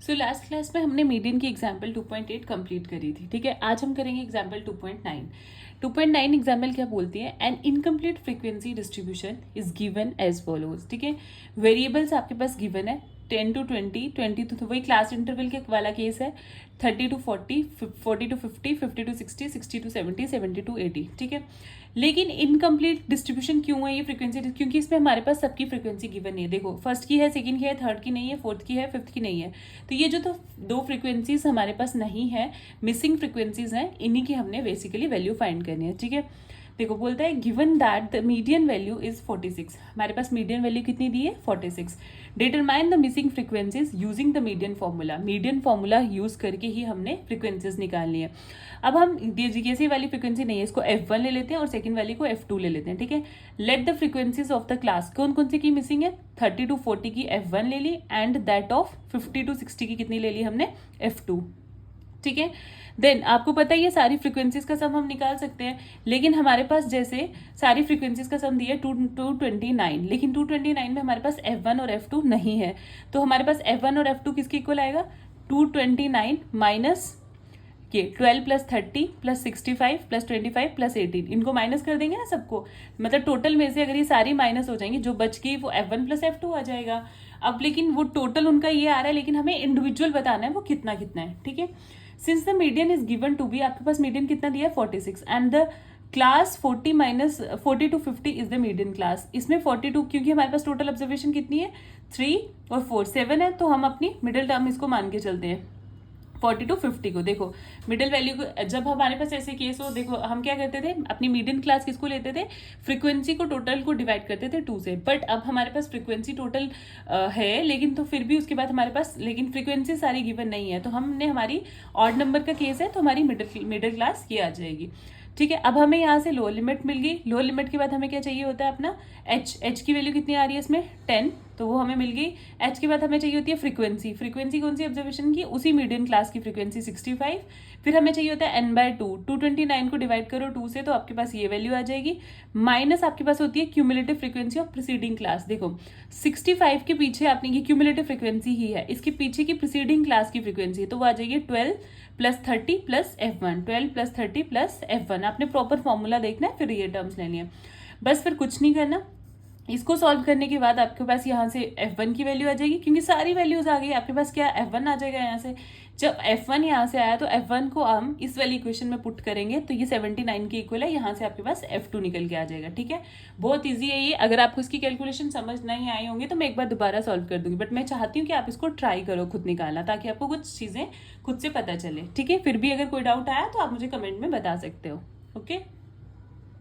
So last class में हमने median की एग्जाम्पल 2.8 कंप्लीट करी थी, ठीक है। आज हम करेंगे एग्जाम्पल 2.9। 2.9 एग्जाम्पल क्या बोलती है, an incomplete frequency distribution is given as follows, ठीक है। वेरिएबल्स आपके पास गिवन है 10 to 20, 20 to, वही क्लास इंटरवल के वाला केस है, 30 to 40, 40 to 50, 50 to 60, 60 to 70, 70 to 80, ठीक है। लेकिन इनकम्प्लीट डिस्ट्रीब्यूशन क्यों है ये फ्रीक्वेंसी, क्योंकि इसमें हमारे पास सबकी फ्रीक्वेंसी गिवन नहीं है। देखो, फर्स्ट की है, सेकंड की है, थर्ड की नहीं है, फोर्थ की है, फिफ्थ की नहीं है। तो ये जो तो दो फ्रीक्वेंसीज हमारे पास नहीं है, मिसिंग फ्रीक्वेंसीज हैं, इन्हीं की हमने बेसिकली वैल्यू फाइंड करनी है, ठीक है। देखो, बोलता है given that the median value is 46, हमारे पास मीडियन वैल्यू कितनी दी है 46। Determine the missing frequencies using the median formula, median formula use करके ही हमने फ्रीक्वेंसीज निकालनी है। अब हम ये वाली फ्रीक्वेंसी नहीं है, इसको F1 ले लेते हैं और सेकंड वाली को F2 ले लेते हैं, ठीक है। Let the frequencies of the class, कौन कौन सी की मिसिंग है, 30 to 40 की F1 ले ली, एंड दैट ऑफ 50 to 60 की कितनी ले ली हमने F2, ठीक है। देन आपको पता है ये सारी फ्रीक्वेंसीज का सम हम निकाल सकते हैं, लेकिन हमारे पास जैसे सारी फ्रीक्वेंसीज का सम दिया 229, लेकिन 229 में हमारे पास F1 और F2 नहीं है। तो हमारे पास F1 और F2 किसके इक्वल आएगा, 229 माइनस ये 12 प्लस 30 प्लस 65 प्लस 25 प्लस 18, इनको माइनस कर देंगे ना सबको, मतलब टोटल में से अगर ये सारी माइनस हो जाएंगी, जो बच गई वो F1 प्लस F2 आ जाएगा। अब लेकिन वो टोटल उनका ये आ रहा है, लेकिन हमें इंडिविजुअल बताना है वो कितना कितना है, ठीक है। Since the median is given to be, आपके पास मीडियन कितना दिया है 46, and the class 40 minus 40 to 50 is the median class. इसमें 42, क्योंकि हमारे पास टोटल ऑब्जर्वेशन कितनी है 3 और 4, 7 है, तो हम अपनी मिडिल टर्म इसको मान के चलते हैं 40 to 50 को। देखो मिडिल वैल्यू को, जब हमारे पास ऐसे केस हो, देखो हम क्या करते थे, अपनी मीडियन क्लास किसको लेते थे, फ्रीक्वेंसी को टोटल को डिवाइड करते थे 2 से। बट अब हमारे पास फ्रीक्वेंसी टोटल है, लेकिन तो फिर भी उसके बाद हमारे पास लेकिन फ्रीक्वेंसी सारी गिवन नहीं है, तो हमने हमारी ऑड नंबर का केस है, तो हमारी मिडिल क्लास ये आ जाएगी, ठीक है। अब हमें यहाँ से लोअर लिमिट मिल गई, लोअर लिमिट के बाद हमें क्या चाहिए होता है अपना एच की वैल्यू कितनी आ रही है इसमें 10, तो वो हमें मिल गई। एच के बाद हमें चाहिए होती है फ्रीक्वेंसी, फ्रीक्वेंसी कौन सी ऑब्जर्वेशन की, उसी मीडियन क्लास की फ्रीक्वेंसी 65। फिर हमें चाहिए होता है n/2, 229 को डिवाइड करो 2 से, तो आपके पास ये वैल्यू आ जाएगी, माइनस आपके पास होती है cumulative frequency of preceding class. देखो 65 के पीछे आपने, ये क्यूमुलेटिव फ्रीक्वेंसी ही है, इसके पीछे की प्रीसीडिंग क्लास की फ्रीक्वेंसी, तो वो आ जाएगी 12 plus 30 plus F1, 12 plus 30 plus F1। आपने प्रॉपर फॉर्मूला देखना है, फिर ये टर्म्स लेनी है, बस फिर कुछ नहीं करना। इसको सॉल्व करने के बाद आपके पास यहाँ से F1 की वैल्यू आ जाएगी, क्योंकि सारी वैल्यूज आ गई, आपके पास क्या F1 आ जाएगा यहाँ से। जब F1 यहाँ से आया तो F1 को हम इस वाली इक्वेशन में पुट करेंगे, तो ये 79 के इक्वल है, यहाँ से आपके पास F2 निकल के आ जाएगा, ठीक है। बहुत ईजी है ये, अगर आपको इसकी कैलकुलेशन समझ नहीं आई होंगी तो मैं एक बार दोबारा सॉल्व कर दूंगी, बट मैं चाहती हूँ कि आप इसको ट्राई करो खुद निकालना, ताकि आपको कुछ चीज़ें खुद से पता चले, ठीक है। फिर भी अगर कोई डाउट आया तो आप मुझे कमेंट में बता सकते हो, ओके।